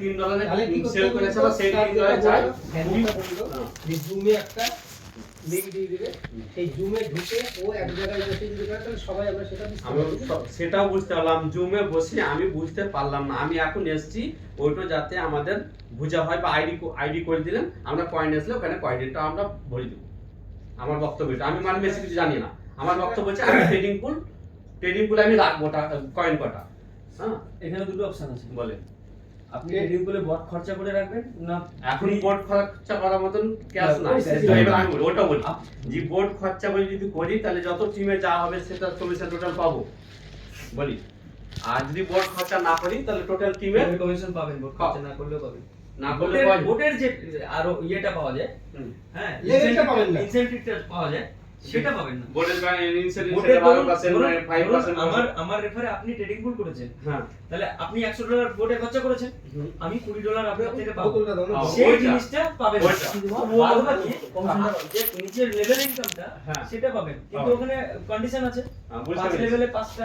$3 sell করেছিল সেই $3 চাই জুমে একটা লিংক দিয়ে দিবে, সেই জুমে ঢুকে ও এক জায়গায় বসে যদি করে তাহলে সবাই আমরা সেটা সেটাও বুঝতে পারলাম। জুমে বসে আমি বুঝতে পারলাম না, আমি এখন এসেছি ওইটা যাতে আমাদের বোঝা হয় বা আইডি করে দিলেন আমরা কয়েন আসলে ওখানে কয়েনটা আমরা ভরে দেবো। আমার বক্তব্য এটা, আমি মানে বেশি কিছু জানি না। আমার বক্তব্য হচ্ছে আমি ট্রেডিং পুলে আমি রাখবো কয়েন কটা। হ্যাঁ, এখানে দুটো অপশন আছে, বলেন আপনি ট্রেডিং করলে বট খরচা করে রাখবেন না এখন বোর্ড খরচা করার মতন ক্যাশ নাই। এবার আমি ওটা বলি যে বোর্ড খরচা করে যদি করি তাহলে যত টিমে যা হবে সেটা কমিশন টোটাল পাবো বলি। আর যদি বোর্ড খরচা না করি তাহলে টোটাল টিমে কমিশন পাবেন, বট খরচা না করলেও পাবেন। না করলে বোটের যে আরো ইয়েটা পাওয়া যায়, হ্যাঁ লেভেলটা পাবেন না, ইনসেনটিভটা পাওয়া যায় সেটা পাবেন না। বোর্ডের ইনসেন্টিভ বোটের 5% আমার রেফারে আপনি ট্রেডিং পুল করেছেন, হ্যাঁ তাহলে আপনি $100 বোটে খরচা করেছেন, আমি $20 আপনার থেকে পাবো, বোতলটা দাও না, সেই ওইটা। জিনিসটা পাবেন। ওইটা। বাদ বাকি যে নিচের লেভেল ইনকামটা হ্যাঁ। সেটা পাবেন, কিন্তু পাবেন। ওখানে কন্ডিশন আছে, বুঝতে 5 পেরেছি। লেভেলে 5টা।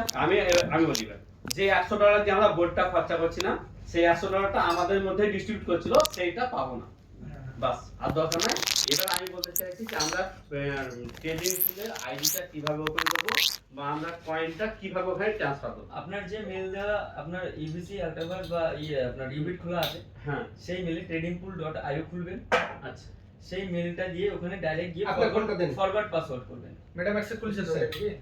আমি বলি এবার, যে $100 দিয়ে আমরা বোর্ডটা খরচা করছি না সেই $100টা আমাদের মধ্যে ডিস্ট্রিবিউট করছিল সেইটা পাবো না, বাস আর দরকার নাই। এবার আমি বলতে চাইছি যে আমরা ট্রেডিং পুলের আইডিটা কিভাবে ওপেন করব বা আমরা কয়েনটা কিভাবে ওখানে ট্রান্সফার করব। আপনার যে মেল দেওয়া আপনার ইবিসি আল্টাভার বা আপনার ইউবিট খোলা আছে, হ্যাঁ সেই মেলে tradingpool.io খুলবেন, আচ্ছা সেই মেলটা দিয়ে ওখানে ডাইরেক্ট গিয়ে আপনার কোনটা দেন? ফরওয়ার্ড পাসওয়ার্ড করবেন। মেটাম্যাক্সে খুলছে তো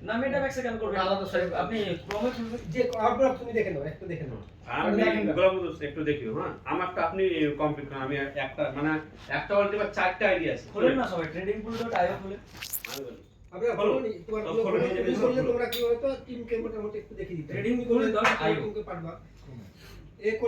না মেটাম্যাক্সে কেন করবেন, আলাদা site আপনি ক্রোমে খুলবেন। যে আপনারা তুমি দেখে নাও, একটু দেখে নাও। আমি এগুলো একটু দেখিও। হ্যাঁ আমারটা আপনি কমপ্লিট করুন। আমি একটা মানে একটা বলতে বা চারটা আইডিয়া আছে, খোলেন না সবাই tradingpool.io খুলে। আমি বলি আপনারা খোলো। বলুন তোমার খোলো, খোলো, করলে নিজে নিজে খোলো। তোমরা কি হয়তো টিমকে মোটামুটি একটু দেখিয়ে দিতে tradingpool.io পারবা।